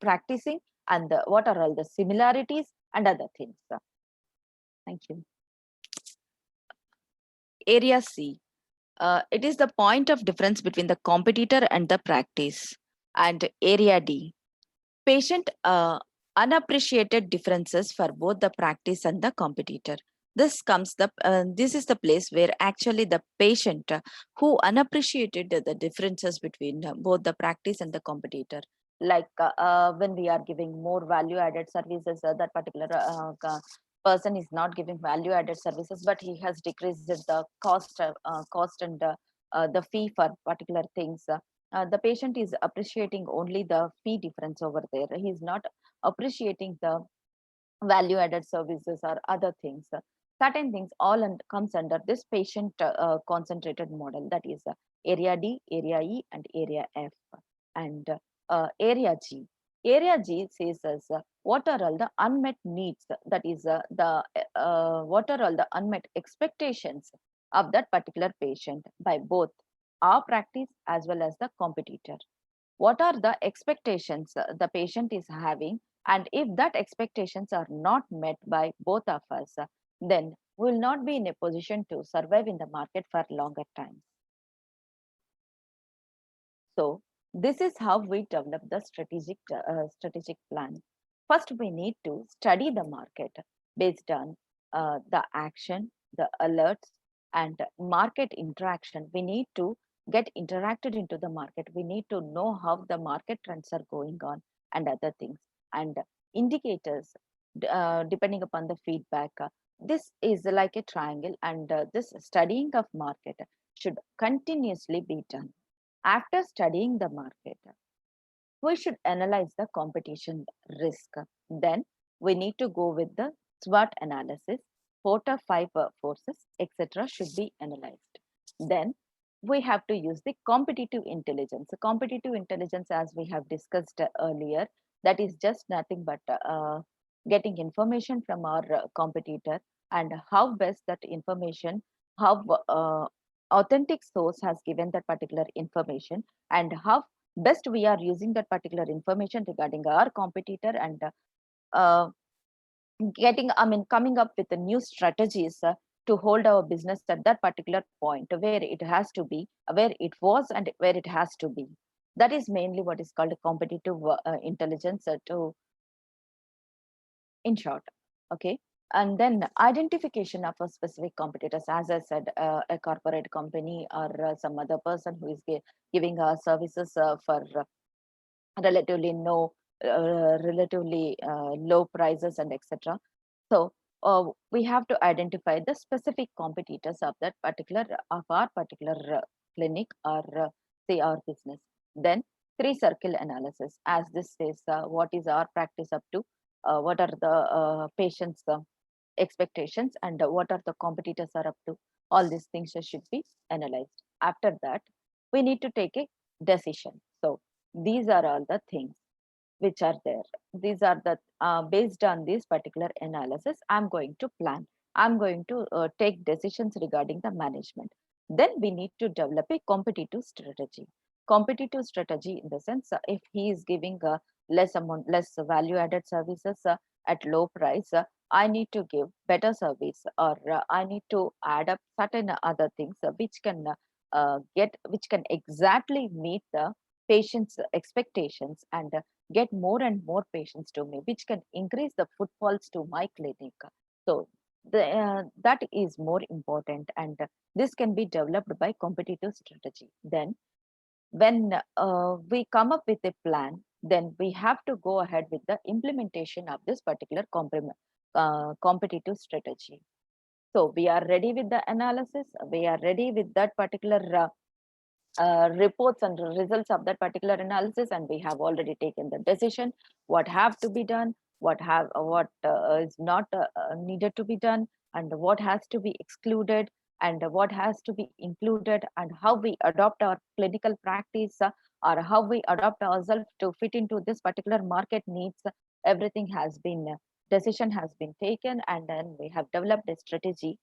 practicing, and what are all the similarities and other things. Thank you. Area C, it is the point of difference between the competitor and the practice. And area D, patient unappreciated differences for both the practice and the competitor. This is the place where actually the patient who unappreciated the differences between both the practice and the competitor. Like when we are giving more value added services, that particular person is not giving value added services, but he has decreased the cost and the fee for particular things. The patient is appreciating only the fee difference over there. He is not appreciating the value added services or other things. Certain things all comes under this patient concentrated model, that is area D, area E, and area F. And area G. Area G says us what are all the unmet needs, that is what are all the unmet expectations of that particular patient by both our practice as well as the competitor. What are the expectations the patient is having, and if that expectations are not met by both of us, then we will not be in a position to survive in the market for longer time. So this is how we develop the strategic plan. First, we need to study the market based on the action, the alerts, and market interaction. We need to get interacted into the market. We need to know how the market trends are going on and other things, and indicators depending upon the feedback. This is like a triangle, and this studying of market should continuously be done. After studying the market, we should analyze the competition risk. Then we need to go with the SWOT analysis. 4 to 5 forces, etc. should be analyzed. Then we have to use the competitive intelligence. The competitive intelligence, as we have discussed earlier, that is just nothing but getting information from our competitor, and how best that information, how authentic source has given that particular information, and how best we are using that particular information regarding our competitor, and coming up with the new strategies to hold our business at that particular point where it has to be, where it was, and where it has to be. That is mainly what is called a competitive intelligence, in short. Okay. And then identification of a specific competitors, as I said, a corporate company or some other person who is giving services for relatively no, relatively low prices and etc. So we have to identify the specific competitors of that particular of our particular clinic or say our business. Then three circle analysis, as this says, what is our practice up to, what are the patients' expectations, and what are the competitors are up to. All these things should be analyzed. After that, we need to take a decision. So these are all the things which are there. These are the based on this particular analysis, I'm going to plan. I'm going to take decisions regarding the management. Then we need to develop a competitive strategy. Competitive strategy in the sense, if he is giving less amount, less value added services at low price, I need to give better service, or I need to add up certain other things which can exactly meet the patient's expectations and get more and more patients to me, which can increase the footfalls to my clinic. So that is more important, and this can be developed by competitive strategy. Then when we come up with a plan, then we have to go ahead with the implementation of this particular competitive strategy. So we are ready with the analysis, we are ready with that particular reports and results of that particular analysis, and we have already taken the decision what have to be done, what is not needed to be done, and what has to be excluded, and what has to be included, and how we adopt our clinical practice, or how we adopt ourselves to fit into this particular market needs. Everything has been decision has been taken, and then we have developed a strategy.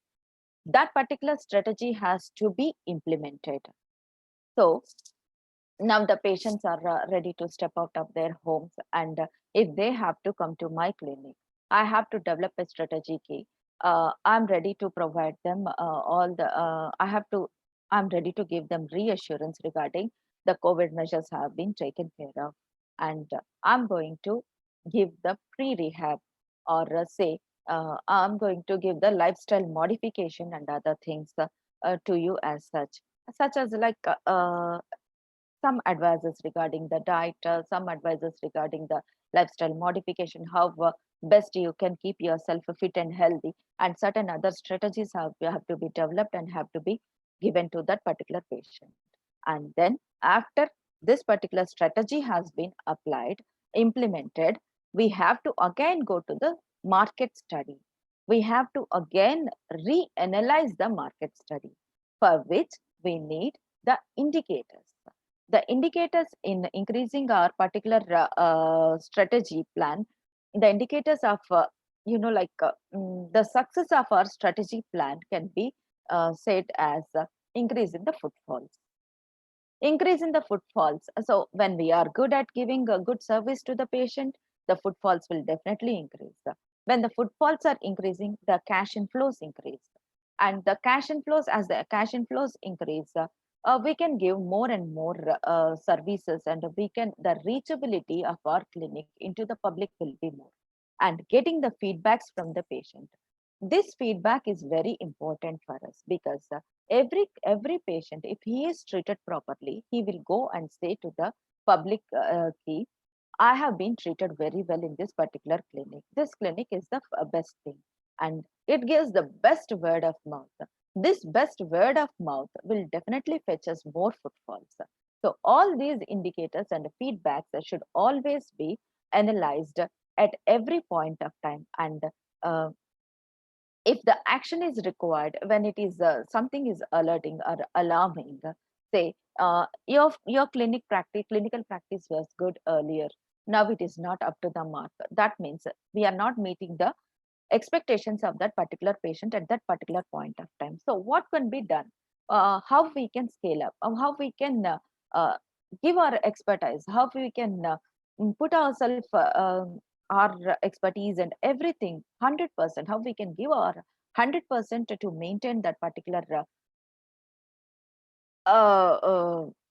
That particular strategy has to be implemented. So now the patients are ready to step out of their homes, and if they have to come to my clinic, I have to develop a strategy key. I'm ready to provide them all the I'm ready to give them reassurance regarding the COVID measures have been taken care of, and I'm going to give the pre-rehab, or I'm going to give the lifestyle modification and other things to you, as such as like some advices regarding the diet, some advices regarding the lifestyle modification, how best you can keep yourself fit and healthy, and certain other strategies have to be developed and have to be given to that particular patient. And then after this particular strategy has been applied, implemented, we have to again go to the market study. We have to again reanalyze the market study, for which we need the indicators. The indicators in increasing our particular strategy plan, the indicators of the success of our strategy plan can be said as increase in the footfalls. Increase in the footfalls. So when we are good at giving a good service to the patient, the footfalls will definitely increase. When the footfalls are increasing, the cash inflows increase. And the cash inflows, as the cash inflows increase, we can give more and more services, and the reachability of our clinic into the public will be more, and getting the feedbacks from the patient. This feedback is very important for us, because every patient, if he is treated properly, he will go and say to the public key, I have been treated very well in this particular clinic. This clinic is the best thing, and it gives the best word of mouth. This best word of mouth will definitely fetch us more footfalls. So all these indicators and feedbacks should always be analyzed at every point of time, and if the action is required, when it is something is alerting or alarming, say your clinical practice was good earlier, now it is not up to the mark. That means we are not meeting the expectations of that particular patient at that particular point of time. So what can be done? How we can scale up, how we can give our expertise, how we can put ourselves our expertise and everything 100%, how we can give our 100% to maintain that particular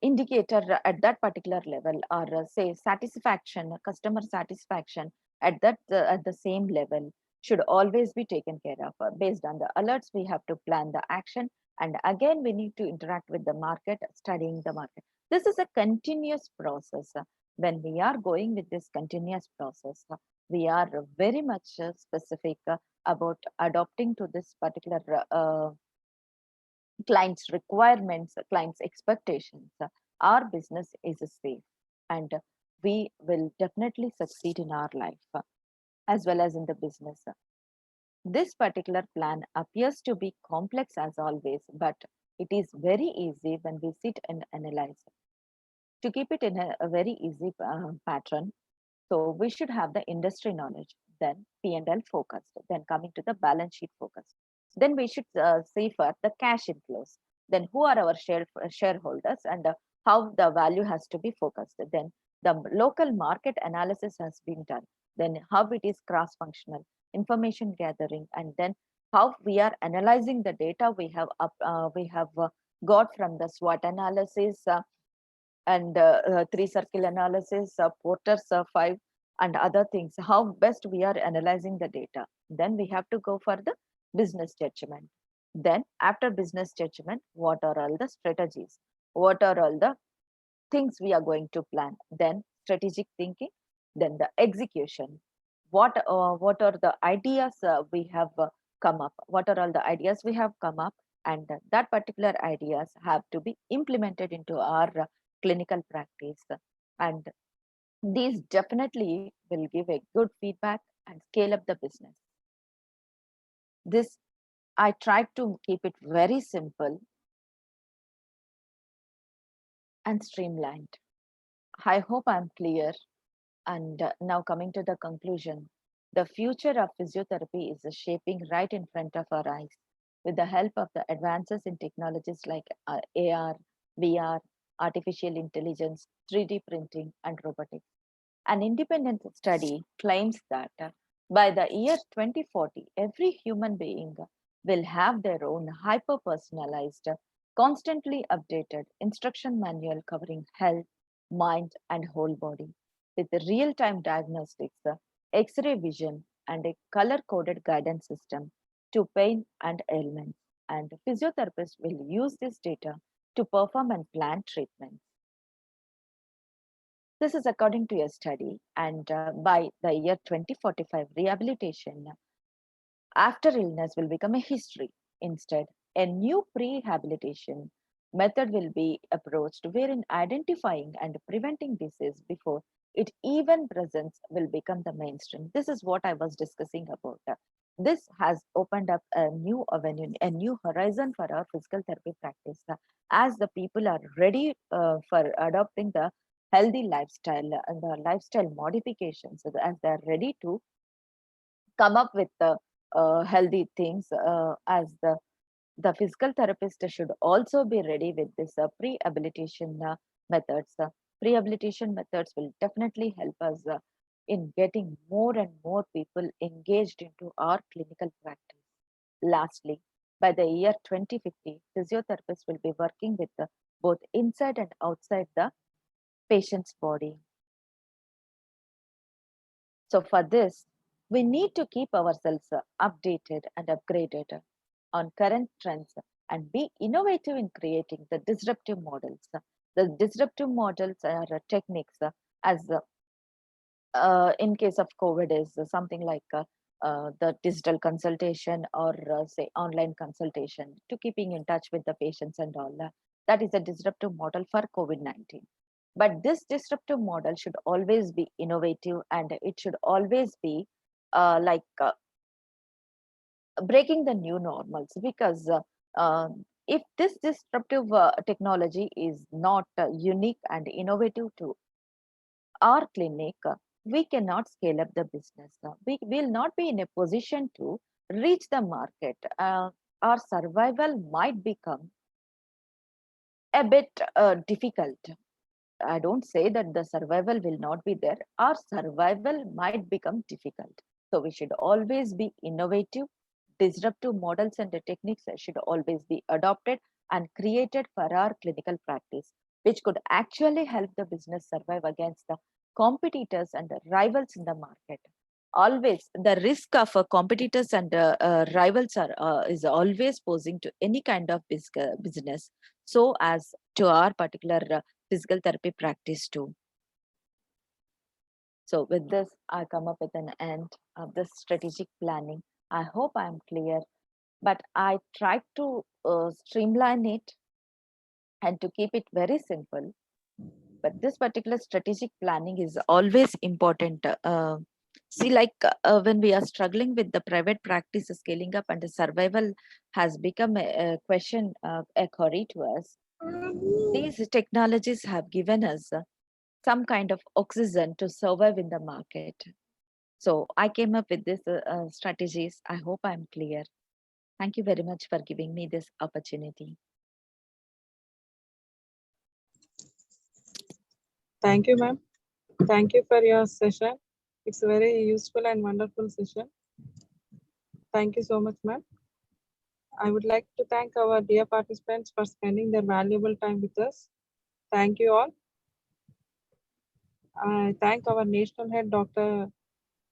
indicator at that particular level, or say satisfaction, customer satisfaction at the same level. should always be taken care of. Based on the alerts, we have to plan the action. And again, we need to interact with the market, studying the market. This is a continuous process. When we are going with this continuous process, we are very much specific about adopting to this particular client's requirements, client's expectations. Our business is safe and we will definitely succeed in our life as well as in the business. This particular plan appears to be complex as always, but it is very easy when we sit and analyze it. To keep it in a very easy pattern, so we should have the industry knowledge, then P&L focused, then coming to the balance sheet focus. Then we should see for the cash inflows, then who are our shareholders and how the value has to be focused. Then the local market analysis has been done, then how it is cross-functional, information gathering, and then how we are analyzing the data we have got from the SWOT analysis and 3-circle analysis, Porter's 5 and other things, how best we are analyzing the data. Then we have to go for the business judgment. Then after business judgment, what are all the strategies? What are all the things we are going to plan? Then strategic thinking, then the execution. What are the ideas we have come up? What are all the ideas we have come up? And that particular ideas have to be implemented into our clinical practice. And these definitely will give a good feedback and scale up the business. This, I tried to keep it very simple and streamlined. I hope I'm clear. And now coming to the conclusion, the future of physiotherapy is shaping right in front of our eyes with the help of the advances in technologies like AR, VR, artificial intelligence, 3D printing, and robotics. An independent study claims that by the year 2040, every human being will have their own hyper-personalized, constantly updated instruction manual covering health, mind, and whole body with real-time diagnostics, X-ray vision, and a color-coded guidance system to pain and ailments. And physiotherapists will use this data to perform and plan treatments. This is according to a study, and by the year 2045, rehabilitation after illness will become a history. Instead, a new prehabilitation method will be approached wherein identifying and preventing disease before it even presents will become the mainstream. This is what I was discussing about. This has opened up a new avenue, a new horizon for our physical therapy practice as the people are ready for adopting the healthy lifestyle and the lifestyle modifications, as they're ready to come up with the healthy things, as the physical therapist should also be ready with this prehabilitation methods. Prehabilitation methods will definitely help us in getting more and more people engaged into our clinical practice. Lastly, by the year 2050, physiotherapists will be working with both inside and outside the patient's body. So for this, we need to keep ourselves updated and upgraded on current trends and be innovative in creating the disruptive models. The disruptive models are techniques as in case of COVID is something like the digital consultation or say online consultation to keeping in touch with the patients and all that. That is a disruptive model for COVID-19. But this disruptive model should always be innovative and it should always be breaking the new normals, because if this disruptive technology is not unique and innovative to our clinic, we cannot scale up the business. We will not be in a position to reach the market. Our survival might become a bit difficult. I don't say that the survival will not be there. Our survival might become difficult. So we should always be innovative. Disruptive models and the techniques should always be adopted and created for our clinical practice, which could actually help the business survive against the competitors and the rivals in the market. always the risk of competitors and rivals are is always posing to any kind of business, so as to our particular physical therapy practice too. So with this, I come up with an end of the strategic planning. I hope I'm clear, but I tried to streamline it and to keep it very simple. But this particular strategic planning is always important. See, like when we are struggling with the private practice scaling up and the survival has become a question, a query to us. These technologies have given us some kind of oxygen to survive in the market. So I came up with these strategies. I hope I'm clear. Thank you very much for giving me this opportunity. Thank you, ma'am. Thank you for your session. It's a very useful and wonderful session. Thank you so much, ma'am. I would like to thank our dear participants for spending their valuable time with us. Thank you all. I thank our national head, Dr.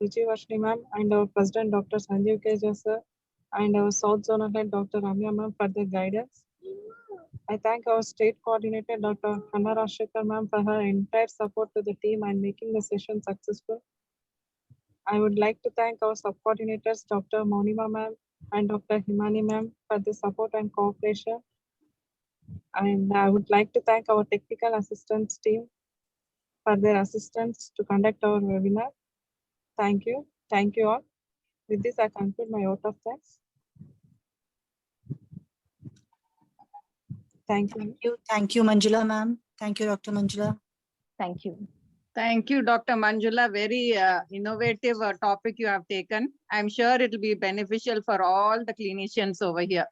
Ruchi Varshini ma'am, and our president, Dr. Sanjeev Keja sir, and our South Zonal head, Dr. Ramya ma'am, for their guidance. I thank our state coordinator, Dr. Hanna Rashekar ma'am, for her entire support to the team and making the session successful. I would like to thank our sub-coordinators, Dr. Maunima ma'am and Dr. Himani ma'am, for the support and cooperation. And I would like to thank our technical assistance team for their assistance to conduct our webinar. Thank you. Thank you all. With this, I conclude my vote of thanks. Thank you. Thank you, Manjula ma'am. Thank you, Dr. Manjula. Thank you. Thank you, Dr. Manjula. Very innovative topic you have taken. I'm sure it will be beneficial for all the clinicians over here.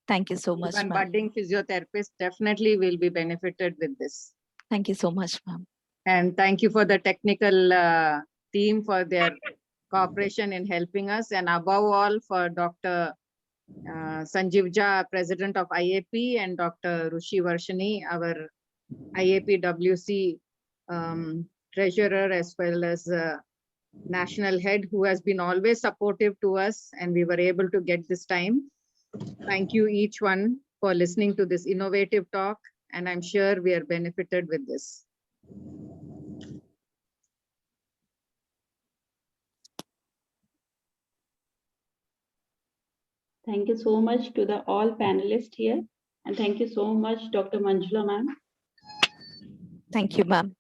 Thank you so much, Even ma'am. budding physiotherapists definitely will be benefited with this. Thank you so much, ma'am. And thank you for the technical team for their cooperation in helping us. And above all, for Dr. Sanjeev Jha, President of IAP, and Dr. Ruchi Varshini, our IAP WC treasurer, as well as national head, who has been always supportive to us, and we were able to get this time. Thank you each one for listening to this innovative talk, and I'm sure we are benefited with this. Thank you so much to the all panelists here. And thank you so much, Dr. Manjula ma'am. Thank you, ma'am.